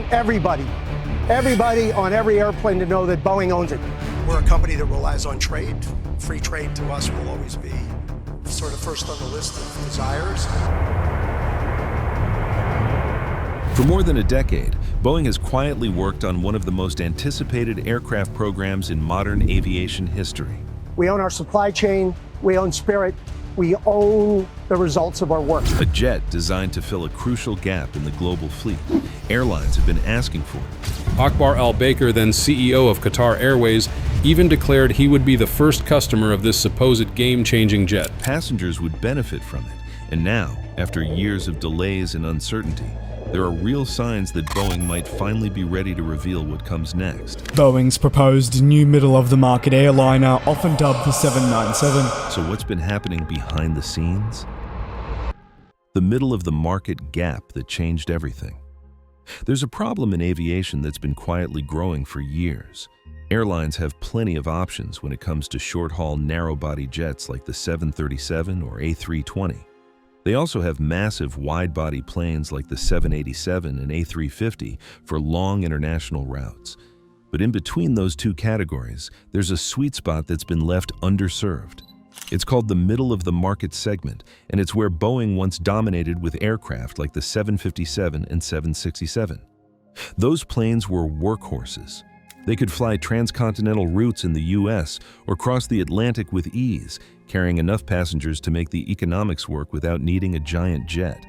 want everybody on every airplane to know that Boeing owns it. We're a company that relies on trade. Free trade to us will always be sort of first on the list of desires. For more than a decade, Boeing has quietly worked on one of the most anticipated aircraft programs in modern aviation history. We own our supply chain, we own Spirit, we own the results of our work. A jet designed to fill a crucial gap in the global fleet. Airlines have been asking for it. Akbar Al-Baker, then CEO of Qatar Airways, even declared he would be the first customer of this supposed game-changing jet. Passengers would benefit from it. And now, after years of delays and uncertainty, there are real signs that Boeing might finally be ready to reveal what comes next. Boeing's proposed new middle-of-the-market airliner, often dubbed the 797. So what's been happening behind the scenes? The middle-of-the-market gap that changed everything. There's a problem in aviation that's been quietly growing for years. Airlines have plenty of options when it comes to short-haul narrow-body jets like the 737 or A320. They also have massive wide-body planes like the 787 and A350 for long international routes. But in between those two categories, there's a sweet spot that's been left underserved. It's called the middle-of-the-market segment, and it's where Boeing once dominated with aircraft like the 757 and 767. Those planes were workhorses. They could fly transcontinental routes in the US or cross the Atlantic with ease, carrying enough passengers to make the economics work without needing a giant jet.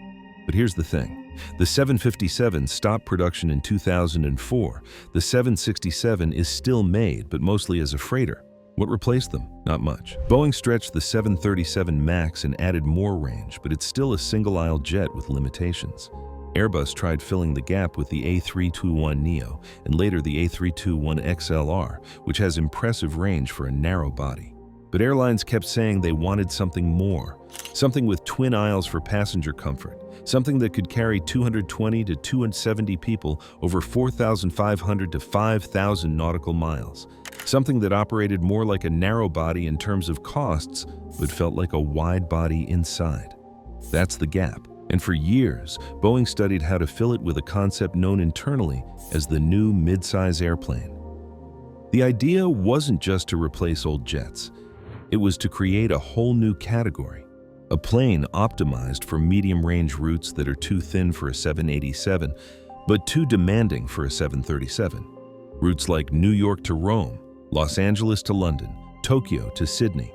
But here's the thing. The 757 stopped production in 2004. The 767 is still made, but mostly as a freighter. What replaced them? Not much. Boeing stretched the 737 MAX and added more range, but it's still a single-aisle jet with limitations. Airbus tried filling the gap with the A321neo and later the A321XLR, which has impressive range for a narrow body. But airlines kept saying they wanted something more, something with twin aisles for passenger comfort, something that could carry 220 to 270 people over 4,500 to 5,000 nautical miles, something that operated more like a narrow body in terms of costs, but felt like a wide body inside. That's the gap. And for years, Boeing studied how to fill it with a concept known internally as the new mid-size airplane. The idea wasn't just to replace old jets. It was to create a whole new category, a plane optimized for medium-range routes that are too thin for a 787, but too demanding for a 737. Routes like New York to Rome, Los Angeles to London, Tokyo to Sydney.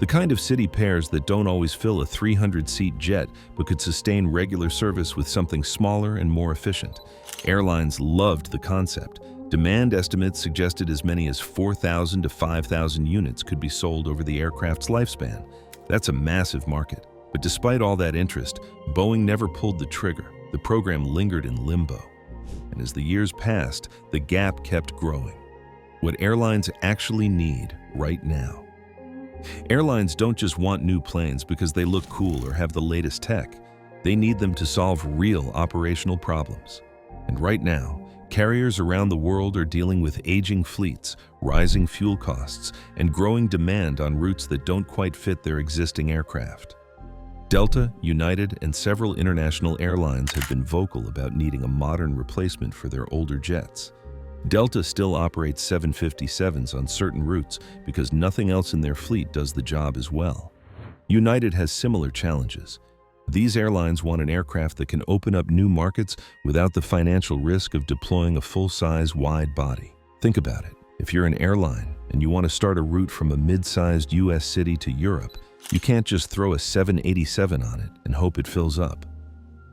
The kind of city pairs that don't always fill a 300-seat jet but could sustain regular service with something smaller and more efficient. Airlines loved the concept. Demand estimates suggested as many as 4,000 to 5,000 units could be sold over the aircraft's lifespan. That's a massive market. But despite all that interest, Boeing never pulled the trigger. The program lingered in limbo. And as the years passed, the gap kept growing. What airlines actually need right now. Airlines don't just want new planes because they look cool or have the latest tech. They need them to solve real operational problems. And right now, carriers around the world are dealing with aging fleets, rising fuel costs, and growing demand on routes that don't quite fit their existing aircraft. Delta, United, and several international airlines have been vocal about needing a modern replacement for their older jets. Delta still operates 757s on certain routes because nothing else in their fleet does the job as well. United has similar challenges. These airlines want an aircraft that can open up new markets without the financial risk of deploying a full-size wide body. Think about it. If you're an airline and you want to start a route from a mid-sized US city to Europe, you can't just throw a 787 on it and hope it fills up.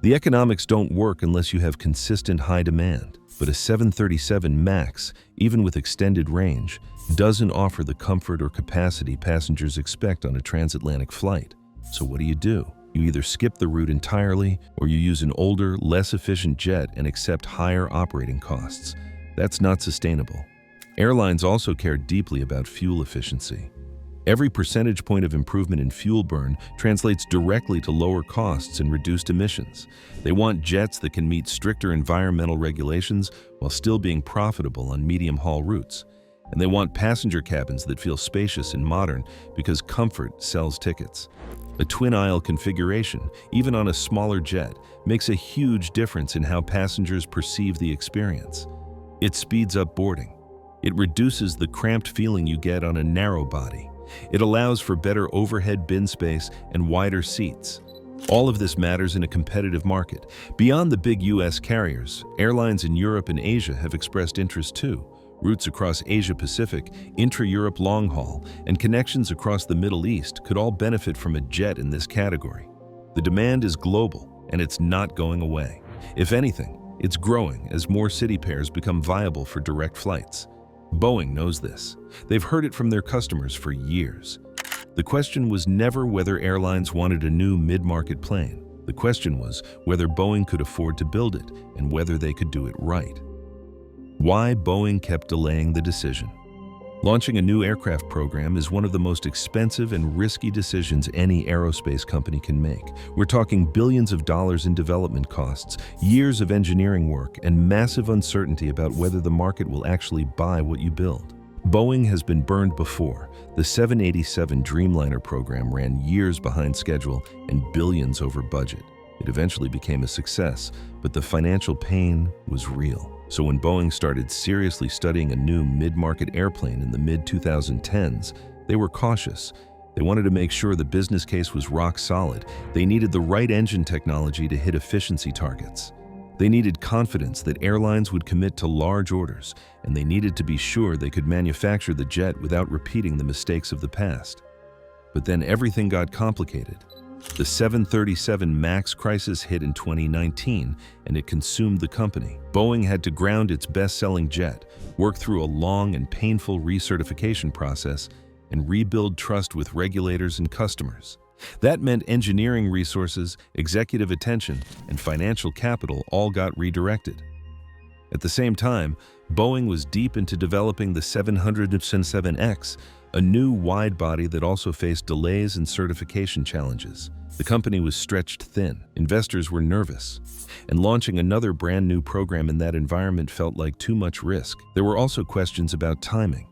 The economics don't work unless you have consistent high demand. But a 737 MAX, even with extended range, doesn't offer the comfort or capacity passengers expect on a transatlantic flight. So what do? You either skip the route entirely or you use an older, less efficient jet and accept higher operating costs. That's not sustainable. Airlines also care deeply about fuel efficiency. Every percentage point of improvement in fuel burn translates directly to lower costs and reduced emissions. They want jets that can meet stricter environmental regulations while still being profitable on medium-haul routes. And they want passenger cabins that feel spacious and modern because comfort sells tickets. A twin-aisle configuration, even on a smaller jet, makes a huge difference in how passengers perceive the experience. It speeds up boarding. It reduces the cramped feeling you get on a narrow body. It allows for better overhead bin space and wider seats. All of this matters in a competitive market. Beyond the big US carriers, airlines in Europe and Asia have expressed interest too. Routes across Asia-Pacific, intra-Europe long-haul, and connections across the Middle East could all benefit from a jet in this category. The demand is global, and it's not going away. If anything, it's growing as more city pairs become viable for direct flights. Boeing knows this. They've heard it from their customers for years. The question was never whether airlines wanted a new mid-market plane. The question was whether Boeing could afford to build it and whether they could do it right. Why Boeing kept delaying the decision. Launching a new aircraft program is one of the most expensive and risky decisions any aerospace company can make. We're talking billions of dollars in development costs, years of engineering work, and massive uncertainty about whether the market will actually buy what you build. Boeing has been burned before. The 787 Dreamliner program ran years behind schedule and billions over budget. It eventually became a success, but the financial pain was real. So when Boeing started seriously studying a new mid-market airplane in the mid-2010s, they were cautious. They wanted to make sure the business case was rock solid. They needed the right engine technology to hit efficiency targets. They needed confidence that airlines would commit to large orders, and they needed to be sure they could manufacture the jet without repeating the mistakes of the past. But then everything got complicated. The 737 MAX crisis hit in 2019, and it consumed the company. Boeing had to ground its best-selling jet, work through a long and painful recertification process, and rebuild trust with regulators and customers. That meant engineering resources, executive attention, and financial capital all got redirected. At the same time, Boeing was deep into developing the 707X, a new wide body that also faced delays and certification challenges. The company was stretched thin, investors were nervous, and launching another brand new program in that environment felt like too much risk. There were also questions about timing.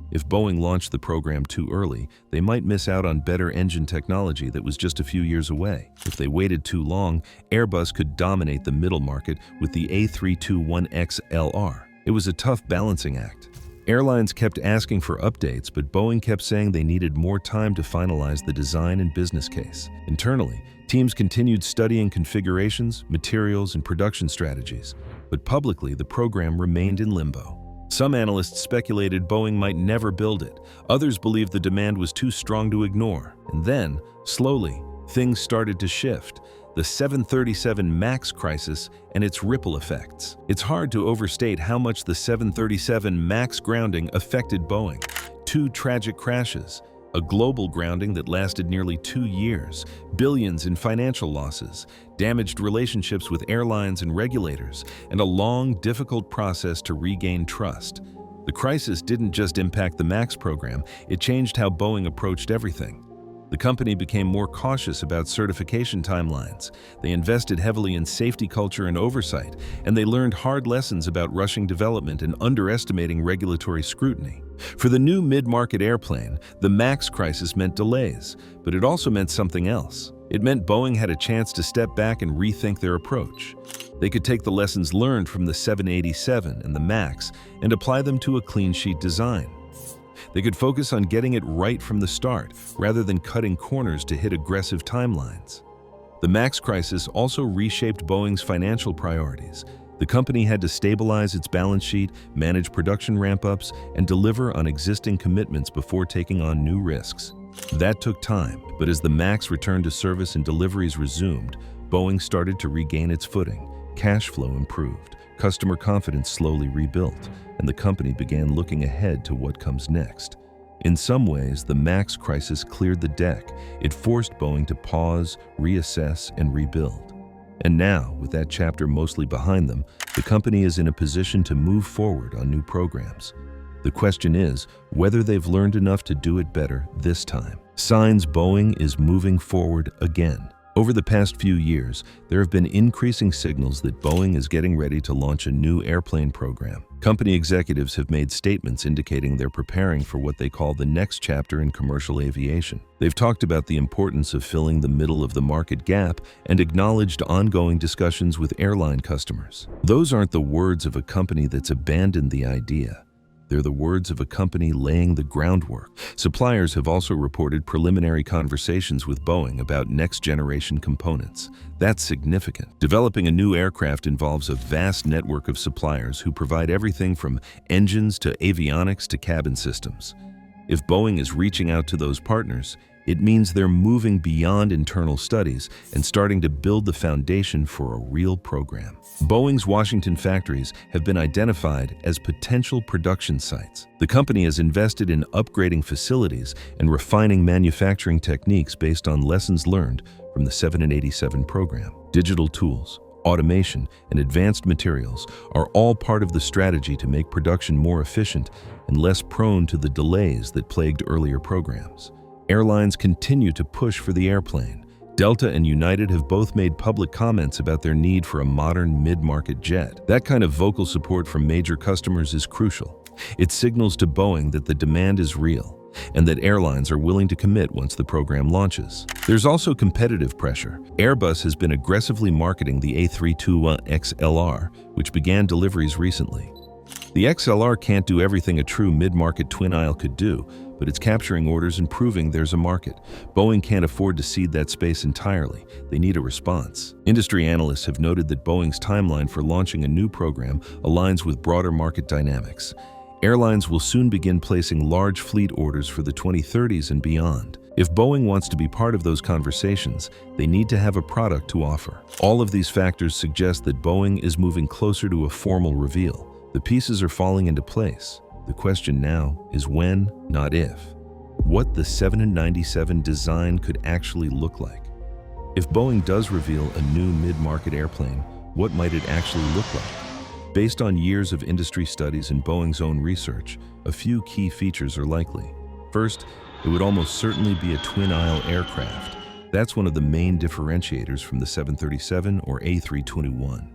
If Boeing launched the program too early, they might miss out on better engine technology that was just a few years away. If they waited too long, Airbus could dominate the middle market with the A321XLR. It was a tough balancing act. Airlines kept asking for updates, but Boeing kept saying they needed more time to finalize the design and business case. Internally, teams continued studying configurations, materials, and production strategies, but publicly the program remained in limbo. Some analysts speculated Boeing might never build it. Others believed the demand was too strong to ignore. And then, slowly, things started to shift. The 737 MAX crisis and its ripple effects. It's hard to overstate how much the 737 MAX grounding affected Boeing. 2 tragic crashes, a global grounding that lasted nearly 2 years, billions in financial losses, damaged relationships with airlines and regulators, and a long, difficult process to regain trust. The crisis didn't just impact the MAX program, it changed how Boeing approached everything. The company became more cautious about certification timelines. They invested heavily in safety culture and oversight, and they learned hard lessons about rushing development and underestimating regulatory scrutiny. For the new mid-market airplane, the MAX crisis meant delays, but it also meant something else. It meant Boeing had a chance to step back and rethink their approach. They could take the lessons learned from the 787 and the MAX and apply them to a clean sheet design. They could focus on getting it right from the start, rather than cutting corners to hit aggressive timelines. The MAX crisis also reshaped Boeing's financial priorities. The company had to stabilize its balance sheet, manage production ramp-ups, and deliver on existing commitments before taking on new risks. That took time, but as the MAX returned to service and deliveries resumed, Boeing started to regain its footing. Cash flow improved, customer confidence slowly rebuilt, and the company began looking ahead to what comes next. In some ways, the MAX crisis cleared the deck. It forced Boeing to pause, reassess, and rebuild. And now, with that chapter mostly behind them, the company is in a position to move forward on new programs. The question is whether they've learned enough to do it better this time. Signs Boeing is moving forward again. Over the past few years, there have been increasing signals that Boeing is getting ready to launch a new airplane program. Company executives have made statements indicating they're preparing for what they call the next chapter in commercial aviation. They've talked about the importance of filling the middle of the market gap and acknowledged ongoing discussions with airline customers. Those aren't the words of a company that's abandoned the idea. They're the words of a company laying the groundwork. Suppliers have also reported preliminary conversations with Boeing about next-generation components. That's significant. Developing a new aircraft involves a vast network of suppliers who provide everything from engines to avionics to cabin systems. If Boeing is reaching out to those partners, it means they're moving beyond internal studies and starting to build the foundation for a real program. Boeing's Washington factories have been identified as potential production sites. The company has invested in upgrading facilities and refining manufacturing techniques based on lessons learned from the 787 program. Digital tools, automation, and advanced materials are all part of the strategy to make production more efficient and less prone to the delays that plagued earlier programs. Airlines continue to push for the airplane. Delta and United have both made public comments about their need for a modern mid-market jet. That kind of vocal support from major customers is crucial. It signals to Boeing that the demand is real and that airlines are willing to commit once the program launches. There's also competitive pressure. Airbus has been aggressively marketing the A321XLR, which began deliveries recently. The XLR can't do everything a true mid-market twin-aisle could do, but it's capturing orders and proving there's a market. Boeing can't afford to cede that space entirely. They need a response. Industry analysts have noted that Boeing's timeline for launching a new program aligns with broader market dynamics. Airlines will soon begin placing large fleet orders for the 2030s and beyond. If Boeing wants to be part of those conversations, they need to have a product to offer. All of these factors suggest that Boeing is moving closer to a formal reveal. The pieces are falling into place. The question now is when, not if. What the 797 design could actually look like. If Boeing does reveal a new mid-market airplane, what might it actually look like? Based on years of industry studies and Boeing's own research, a few key features are likely. First, it would almost certainly be a twin-aisle aircraft. That's one of the main differentiators from the 737 or A321.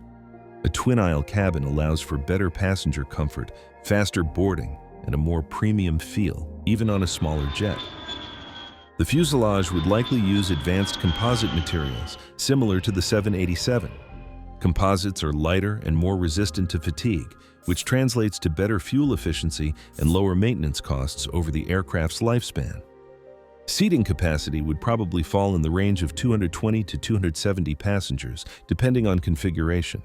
A twin-aisle cabin allows for better passenger comfort, faster boarding, and a more premium feel, even on a smaller jet. The fuselage would likely use advanced composite materials, similar to the 787. Composites are lighter and more resistant to fatigue, which translates to better fuel efficiency and lower maintenance costs over the aircraft's lifespan. Seating capacity would probably fall in the range of 220 to 270 passengers, depending on configuration.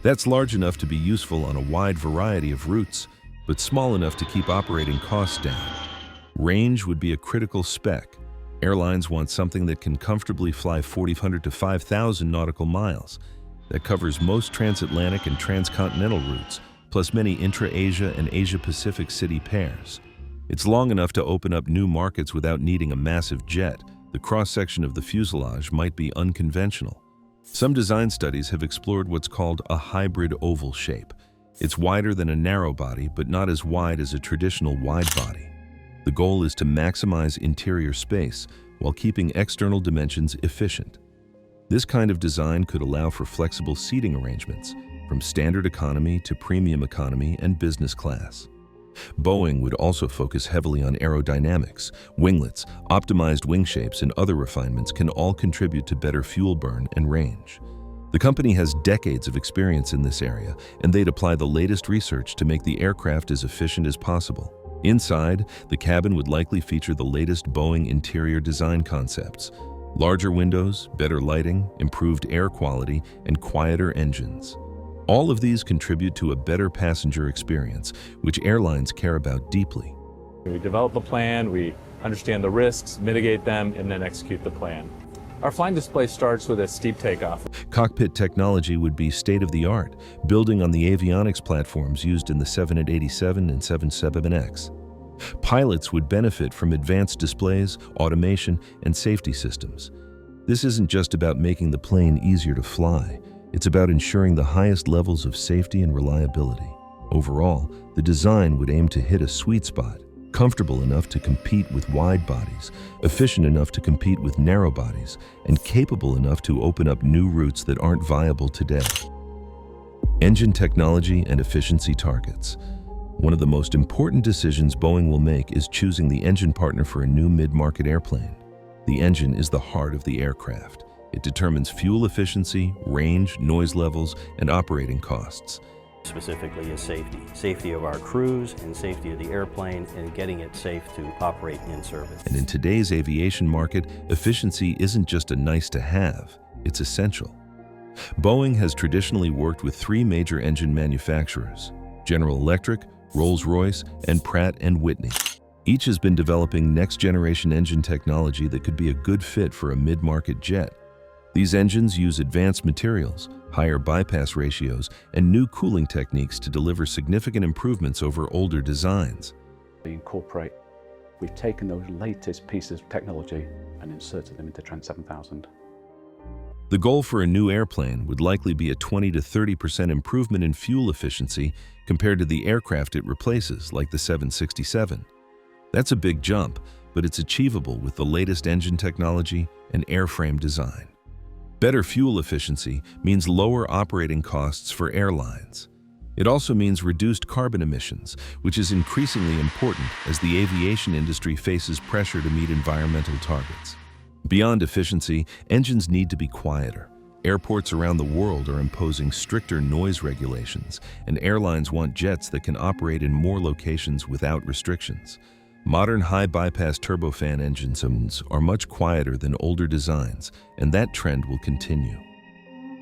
That's large enough to be useful on a wide variety of routes, but small enough to keep operating costs down. Range would be a critical spec. Airlines want something that can comfortably fly 4,500 to 5,000 nautical miles. That covers most transatlantic and transcontinental routes, plus many intra-Asia and Asia-Pacific city pairs. It's long enough to open up new markets without needing a massive jet. The cross-section of the fuselage might be unconventional. Some design studies have explored what's called a hybrid oval shape. It's wider than a narrow body, but not as wide as a traditional wide body. The goal is to maximize interior space while keeping external dimensions efficient. This kind of design could allow for flexible seating arrangements, from standard economy to premium economy and business class. Boeing would also focus heavily on aerodynamics. Winglets, optimized wing shapes, and other refinements can all contribute to better fuel burn and range. The company has decades of experience in this area, and they'd apply the latest research to make the aircraft as efficient as possible. Inside, the cabin would likely feature the latest Boeing interior design concepts: larger windows, better lighting, improved air quality, and quieter engines. All of these contribute to a better passenger experience, which airlines care about deeply. We develop a plan, we understand the risks, mitigate them, and then execute the plan. Our flying display starts with a steep takeoff. Cockpit technology would be state-of-the-art, building on the avionics platforms used in the 787 and 77X. Pilots would benefit from advanced displays, automation, and safety systems. This isn't just about making the plane easier to fly. It's about ensuring the highest levels of safety and reliability. Overall, the design would aim to hit a sweet spot. comfortable enough to compete with wide bodies, efficient enough to compete with narrow bodies, and capable enough to open up new routes that aren't viable today. Engine technology and efficiency targets. One of the most important decisions Boeing will make is choosing the engine partner for a new mid-market airplane. The engine is the heart of the aircraft. It determines fuel efficiency, range, noise levels, and operating costs. Specifically is safety. Safety of our crews and safety of the airplane and getting it safe to operate in service. And in today's aviation market, efficiency isn't just a nice to have, it's essential. Boeing has traditionally worked with three major engine manufacturers: General Electric, Rolls-Royce, and Pratt & Whitney. Each has been developing next-generation engine technology that could be a good fit for a mid-market jet. These engines use advanced materials, higher bypass ratios, and new cooling techniques to deliver significant improvements over older designs. We've taken those latest pieces of technology and inserted them into Trent 7000. The goal for a new airplane would likely be a 20 to 30% improvement in fuel efficiency compared to the aircraft it replaces, like the 767. That's a big jump, but it's achievable with the latest engine technology and airframe design. Better fuel efficiency means lower operating costs for airlines. It also means reduced carbon emissions, which is increasingly important as the aviation industry faces pressure to meet environmental targets. Beyond efficiency, engines need to be quieter. Airports around the world are imposing stricter noise regulations, and airlines want jets that can operate in more locations without restrictions. Modern high-bypass turbofan engines are much quieter than older designs, and that trend will continue.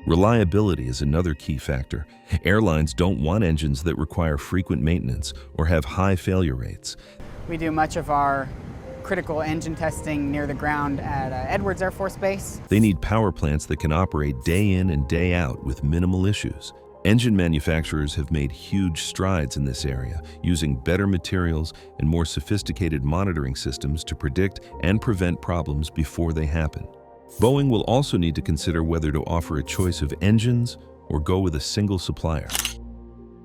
Reliability is another key factor. Airlines don't want engines that require frequent maintenance or have high failure rates. We do much of our critical engine testing near the ground at Edwards Air Force Base. They need power plants that can operate day in and day out with minimal issues. Engine manufacturers have made huge strides in this area, using better materials and more sophisticated monitoring systems to predict and prevent problems before they happen. Boeing will also need to consider whether to offer a choice of engines or go with a single supplier.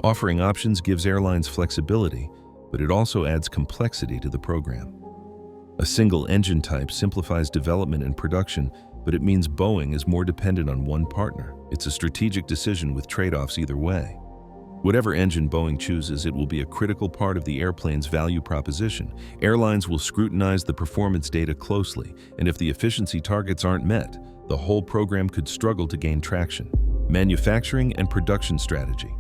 Offering options gives airlines flexibility, but it also adds complexity to the program. A single engine type simplifies development and production, but it means Boeing is more dependent on one partner. It's a strategic decision with trade-offs either way. Whatever engine Boeing chooses, it will be a critical part of the airplane's value proposition. Airlines will scrutinize the performance data closely, and if the efficiency targets aren't met, the whole program could struggle to gain traction. Manufacturing and production strategy.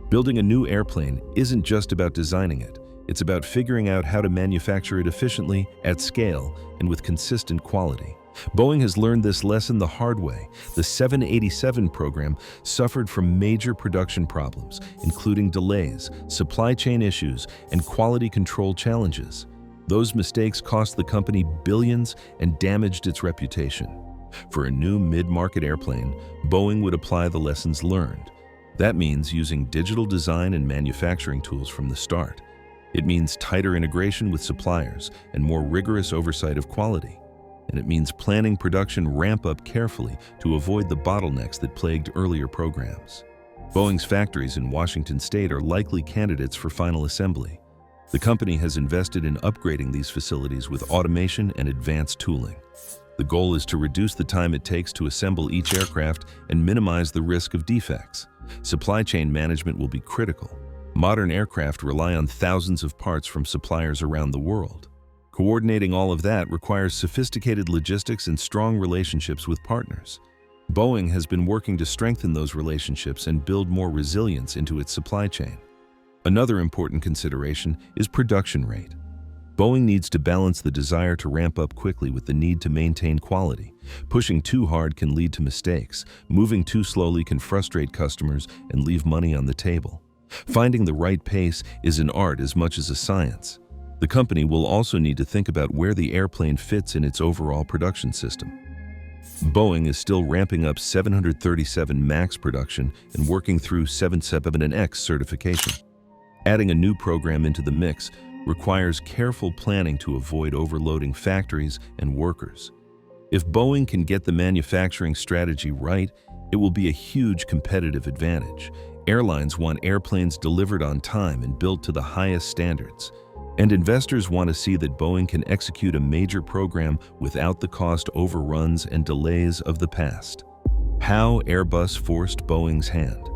Building a new airplane isn't just about designing it. It's about figuring out how to manufacture it efficiently, at scale, and with consistent quality. Boeing has learned this lesson the hard way. The 787 program suffered from major production problems, including delays, supply chain issues, and quality control challenges. Those mistakes cost the company billions and damaged its reputation. For a new mid-market airplane, Boeing would apply the lessons learned. That means using digital design and manufacturing tools from the start. It means tighter integration with suppliers and more rigorous oversight of quality. And it means planning production ramp-up carefully to avoid the bottlenecks that plagued earlier programs. Boeing's factories in Washington State are likely candidates for final assembly. The company has invested in upgrading these facilities with automation and advanced tooling. The goal is to reduce the time it takes to assemble each aircraft and minimize the risk of defects. Supply chain management will be critical. Modern aircraft rely on thousands of parts from suppliers around the world. Coordinating all of that requires sophisticated logistics and strong relationships with partners. Boeing has been working to strengthen those relationships and build more resilience into its supply chain. Another important consideration is production rate. Boeing needs to balance the desire to ramp up quickly with the need to maintain quality. Pushing too hard can lead to mistakes. Moving too slowly can frustrate customers and leave money on the table. Finding the right pace is an art as much as a science. The company will also need to think about where the airplane fits in its overall production system. Boeing is still ramping up 737 MAX production and working through 777X certification. Adding a new program into the mix requires careful planning to avoid overloading factories and workers. If Boeing can get the manufacturing strategy right, it will be a huge competitive advantage. Airlines want airplanes delivered on time and built to the highest standards. And investors want to see that Boeing can execute a major program without the cost overruns and delays of the past. How Airbus forced Boeing's hand.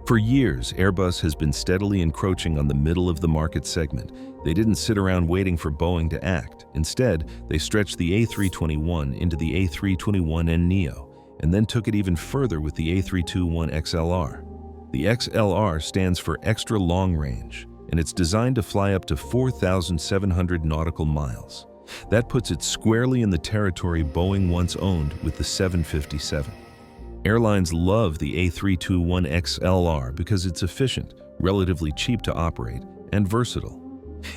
For years, Airbus has been steadily encroaching on the middle of the market segment. They didn't sit around waiting for Boeing to act. Instead, they stretched the A321 into the A321neo, and then took it even further with the A321XLR. The XLR stands for Extra Long Range, and it's designed to fly up to 4,700 nautical miles. That puts it squarely in the territory Boeing once owned with the 757. Airlines love the A321XLR because it's efficient, relatively cheap to operate, and versatile.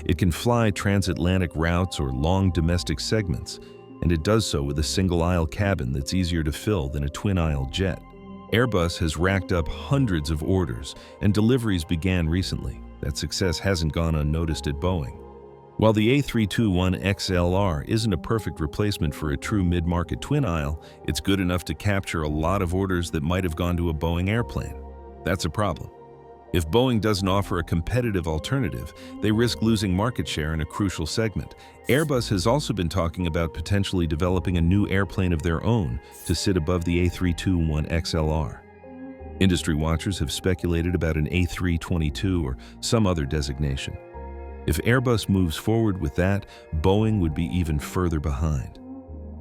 It can fly transatlantic routes or long domestic segments, and it does so with a single-aisle cabin that's easier to fill than a twin-aisle jet. Airbus has racked up hundreds of orders, and deliveries began recently. That success hasn't gone unnoticed at Boeing. While the A321XLR isn't a perfect replacement for a true mid-market twin-aisle, it's good enough to capture a lot of orders that might have gone to a Boeing airplane. That's a problem. If Boeing doesn't offer a competitive alternative, they risk losing market share in a crucial segment. Airbus has also been talking about potentially developing a new airplane of their own to sit above the A321XLR. Industry watchers have speculated about an A322 or some other designation. If Airbus moves forward with that, Boeing would be even further behind.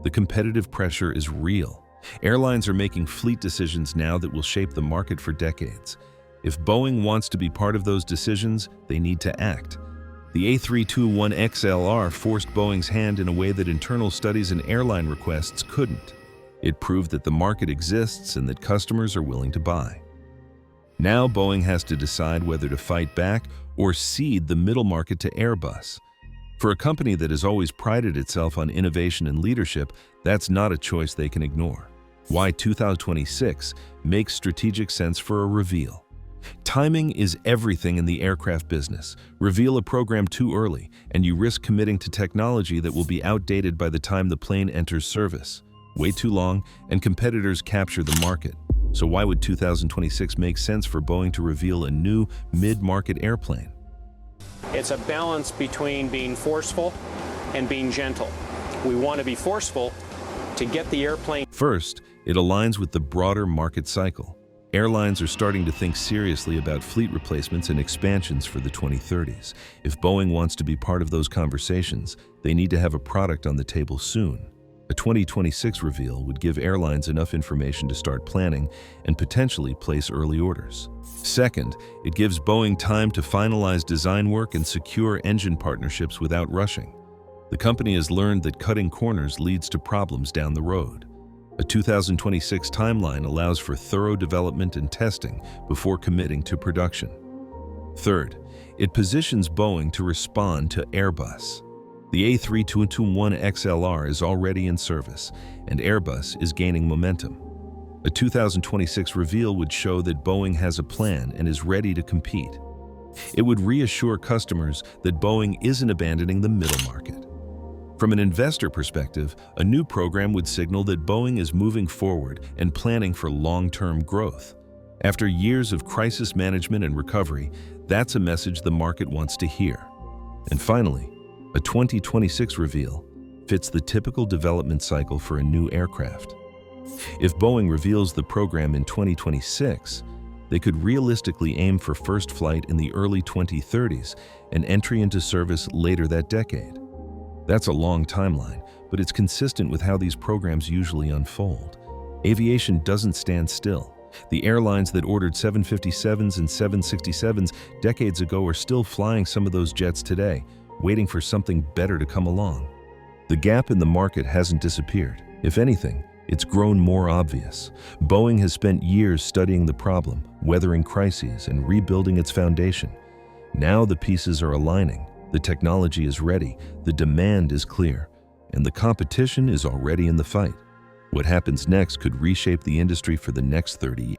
The competitive pressure is real. Airlines are making fleet decisions now that will shape the market for decades. If Boeing wants to be part of those decisions, they need to act. The A321XLR forced Boeing's hand in a way that internal studies and airline requests couldn't. It proved that the market exists and that customers are willing to buy. Now Boeing has to decide whether to fight back or cede the middle market to Airbus. For a company that has always prided itself on innovation and leadership, that's not a choice they can ignore. Why 2026 makes strategic sense for a reveal. Timing is everything in the aircraft business. Reveal a program too early, and you risk committing to technology that will be outdated by the time the plane enters service. Wait too long, and competitors capture the market. So why would 2026 make sense for Boeing to reveal a new mid-market airplane? It's a balance between being forceful and being gentle. We want to be forceful to get the airplane. First, it aligns with the broader market cycle. Airlines are starting to think seriously about fleet replacements and expansions for the 2030s. If Boeing wants to be part of those conversations, they need to have a product on the table soon. A 2026 reveal would give airlines enough information to start planning and potentially place early orders. Second, it gives Boeing time to finalize design work and secure engine partnerships without rushing. The company has learned that cutting corners leads to problems down the road. A 2026 timeline allows for thorough development and testing before committing to production. Third, it positions Boeing to respond to Airbus. The A321XLR is already in service, and Airbus is gaining momentum. A 2026 reveal would show that Boeing has a plan and is ready to compete. It would reassure customers that Boeing isn't abandoning the middle market. From an investor perspective, a new program would signal that Boeing is moving forward and planning for long-term growth. After years of crisis management and recovery, that's a message the market wants to hear. And finally, a 2026 reveal fits the typical development cycle for a new aircraft. If Boeing reveals the program in 2026, they could realistically aim for first flight in the early 2030s and entry into service later that decade. That's a long timeline, but it's consistent with how these programs usually unfold. Aviation doesn't stand still. The airlines that ordered 757s and 767s decades ago are still flying some of those jets today, waiting for something better to come along. The gap in the market hasn't disappeared. If anything, it's grown more obvious. Boeing has spent years studying the problem, weathering crises, and rebuilding its foundation. Now the pieces are aligning. The technology is ready, the demand is clear, and the competition is already in the fight. What happens next could reshape the industry for the next 30 years.